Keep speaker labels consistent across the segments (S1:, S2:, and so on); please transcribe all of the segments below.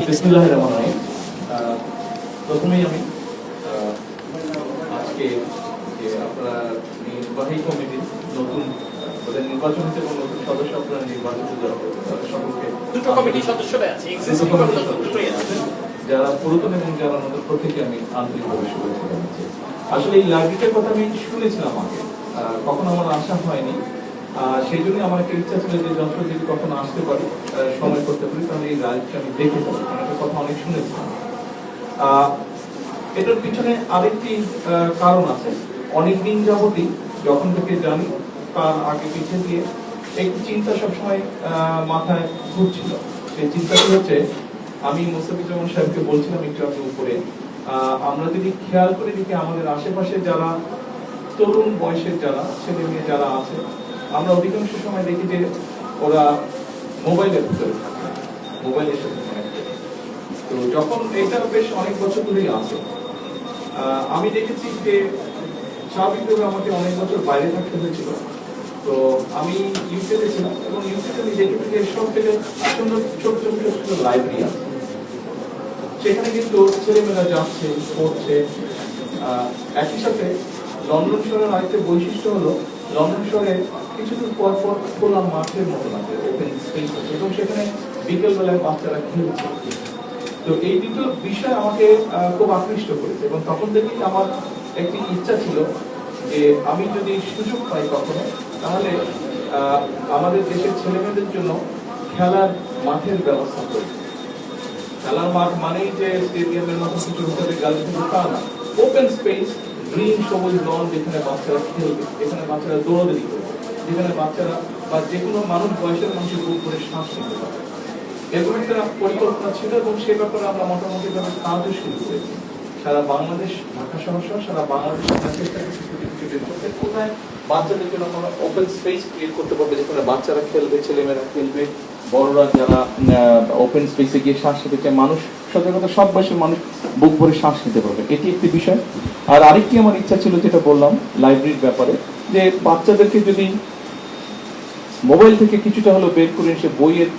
S1: বিসমিল্লাহির রহমানির রহিম। প্রথমেই আমি আজকে যে আপনারা নির্বাহী কমিটির নতুন নির্বাচন হতে এবং নতুন সদস্য আপনারা নির্বাচিত তাদের সকলকে
S2: দুটো কমিটির সদস্যরা আছে, দুটোই আছে,
S1: যারা পুরাতন এবং যারা নতুন প্রত্যেকে আমি আন্তরিকভাবে শুভেচ্ছা জানাচ্ছি। আসলে এই লাইব্রেরিটার কথা আমি শুনেছিলাম আগে, কখনো আমার আশা হয়নি। সেই জন্য আমার একটা ইচ্ছা ছিল যে যন্ত্র যদি কখনো আসতে পারি, সময় করতে পারি, তাহলে এই লাইভটা আমি দেখে যাবো। একটা কথা অনেক শুনেছিলাম। এটার পিছনে আরেকটি কারণ আছে। অনেকদিন যাবতই যখন থেকে জানি তার আগে পিছিয়ে দিয়ে একটি চিন্তা সবসময় মাথায় ঘুরছিল। সেই চিন্তাটি হচ্ছে, আমি মোস্তাফিজুর সাহেবকে বলছিলাম একটু আগে উপরে, আমরা যদি খেয়াল করে দেখি আমাদের আশেপাশে যারা তরুণ বয়সের যারা ছেলে মেয়ে যারা আছে, আমরা অধিকাংশ সময় দেখি যে ওরা মোবাইলের ভিতরে থাকে, মোবাইলের সাথে কানেক্টেড। তো যখন এটা বেশ অনেক বছর ধরেই আছে, আমি দেখেছি যে স্বাভাবিকভাবে আমাকে অনেক বছর বাইরে থাকতে হয়েছিল। তো আমি ইউকেতে ছিলাম এবং ইউকেতে আমি দেখেছি যে সব থেকে সুন্দর ছোট ছোট ছোট লাইব্রেরি আছে। সেখানে কিন্তু ছেলেমেয়েরা যাচ্ছে, পড়ছে। একই সাথে লন্ডন শহরের আরেকটা বৈশিষ্ট্য হলো, লন্ডন শহরে কিছু দূর পর পর খোলা মাঠের মতো আছে, ওপেন স্পেস আছে, এবং সেখানে বিকেল বেলায় বাচ্চারা খেলছে। তো এই দুটো বিষয় আমাকে খুব আকৃষ্ট করেছে এবং তখন থেকেই আমার একটি ইচ্ছা ছিল যে আমি যদি সুযোগ পাই কখনো, তাহলে আমাদের দেশের ছেলেমেয়েদের জন্য খেলার মাঠের ব্যবস্থা করি। খেলার মাঠ মানেই যে স্টেডিয়ামের মতো কিছু হতে গেলে কিন্তু তা না, ওপেন স্পেস, গ্রিন সবুজ লন, যেখানে বাচ্চারা খেলবে, যেখানে বাচ্চারা দৌড়াদৌড়ি করবে, যেখানে বাচ্চারা বা যে কোনো মানুষ বয়সের মানুষের উপর করে শ্বাস নিতে পারে। এরকম একটা পরিকল্পনা ছিল এবং সে ব্যাপারে আমরা মোটামুটি ভাবে কাজও শুরু করেছি। সারা বাংলাদেশ, ঢাকা শহর সহ সারা বাংলাদেশ চেষ্টা করতে কোথায় বাচ্চাদের জন্য আমরা ওপেন স্পেস ক্রিয়েট করতে পারবো, যেখানে বাচ্চারা খেলবে, ছেলেমেয়েরা খেলবে, বড়রা যারা ওপেন স্পেসে গিয়ে শ্বাস নিতে চায়, মানুষ সচেতনতা সব বয়সের মানুষ বুক ভরে শ্বাস নিতে পারবে, এটি একটি বিষয়। আর আরেকটি আমার ইচ্ছা ছিল, যেটা বললাম লাইব্রেরির ব্যাপারে, যে বাচ্চাদেরকে যদি মোবাইল থেকে কিছুটা হলো বের করে সে বইয়ের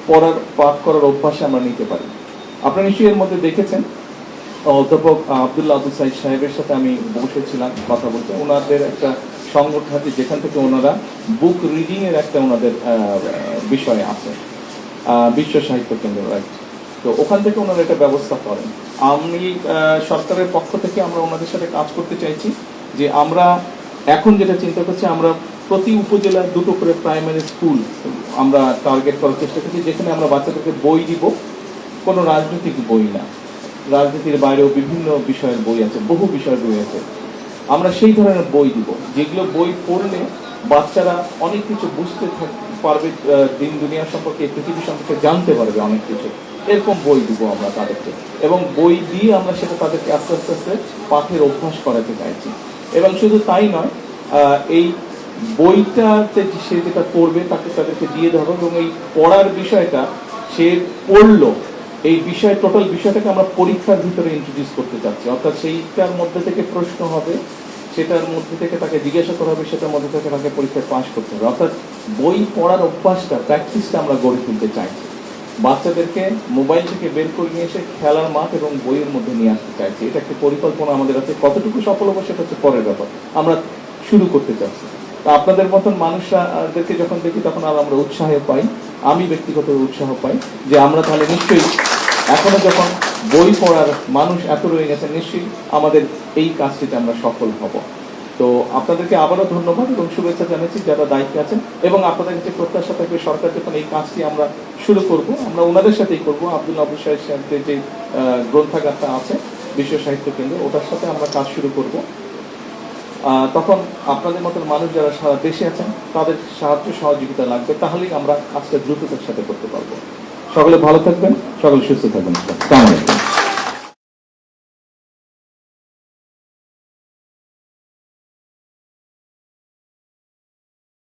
S1: পড়ার পাঠ করার অভ্যাসে আমরা নিতে পারি। আপনারা নিশ্চয়ই এর মধ্যে দেখেছেন, অধ্যাপক আব্দুল্লাহ আব্দুল সাইদ সাহেবের সাথে আমি বসেছিলাম কথা বলতে। ওনাদের একটা সংগঠন আছে যেখান থেকে ওনারা বুক রিডিং এর একটা ওনাদের বিষয় আছে, বিশ্ব সাহিত্য কেন্দ্র, রাইট। তো ওখান থেকে ওনারা একটা ব্যবস্থা করেন। আমি সরকারের পক্ষ থেকে আমরা ওনাদের সাথে কাজ করতে চাইছি যে আমরা এখন যেটা চিন্তা করছি, আমরা প্রতি উপজেলায় দুটো করে প্রাইমারি স্কুল আমরা টার্গেট করার চেষ্টা করছি, যেখানে আমরা বাচ্চাদেরকে বই দিব, কোনো রাজনৈতিক বই না, রাজনীতির বাইরেও বিভিন্ন বিষয়ের বই আছে, বহু বিষয়ের বই আছে। আমরা সেই ধরনের বই দিব যেগুলো বই পড়লে বাচ্চারা অনেক কিছু বুঝতে পারবে, দিন দুনিয়া সম্পর্কে, পৃথিবী সম্পর্কে জানতে পারবে অনেক কিছু। এরকম বই দিব আমরা তাদেরকে, এবং বই দিয়ে আমরা সেটা তাদেরকে আস্তে আস্তে আস্তে পাঠের অভ্যাস করাতে চাইছি। এবং শুধু তাই নয়, এই বইটাতে সে যেটা পড়বে তাকে তাদেরকে দিয়ে দেওয়া হবে, এবং এই পড়ার বিষয়টা সে পড়লো, এই বিষয় টোটাল বিষয়টাকে আমরা পরীক্ষার ভিতরে ইন্ট্রোডিউস করতে চাচ্ছি। অর্থাৎ সেইটার মধ্যে থেকে প্রশ্ন হবে, সেটার মধ্যে থেকে তাকে জিজ্ঞাসা করা হবে, সেটার মধ্যে থেকে তাকে পরীক্ষায় পাস করতে হবে। অর্থাৎ বই পড়ার অভ্যাসটা, প্র্যাকটিসটা আমরা গড়ে তুলতে চাইছি। বাচ্চাদেরকে মোবাইল থেকে বের করে নিয়ে এসে খেলার মাঠ এবং বইয়ের মধ্যে নিয়ে আসতে চাইছি। এটা একটা পরিকল্পনা আমাদের আছে, কতটুকু সফল হবে সেটা হচ্ছে পরের ব্যাপার, আমরা শুরু করতে চাচ্ছি। তা আপনাদের মতন মানুষদেরকে যখন দেখি তখন আর আমরা উৎসাহ পাই, আমি ব্যক্তিগত উৎসাহ পাই যে আমরা তাহলে নিশ্চয়ই এখনো যখন বই পড়ার মানুষ এত রয়ে গেছে, নিশ্চয়ই আমাদের এই কাজটিতে আমরা সফল হব। তো আপনাদেরকে আবারও ধন্যবাদ এবং শুভেচ্ছা জানাচ্ছি যারা দায়িত্বে আছেন, এবং আপনাদের কাছে প্রত্যাশা থাকবে সরকার যখন এই কাজটি আমরা শুরু করব, আমরা ওনাদের সাথেই করব। আব্দুল্লাহ আবু সাহেব সাহেবের যে গ্রন্থাগারটা আছে বিশ্ব সাহিত্য কেন্দ্র, ওটার সাথে আমরা কাজ শুরু করব। তখন আপনাদের মতন মানুষ যারা সারা দেশে আছেন তাদের সাহায্য সহযোগিতা লাগবে, তাহলেই আমরা কাজটা দ্রুততার সাথে করতে পারবো। সকলে ভালো থাকবেন, সকলে সুস্থ থাকবেন। আসসালামু আলাইকুম।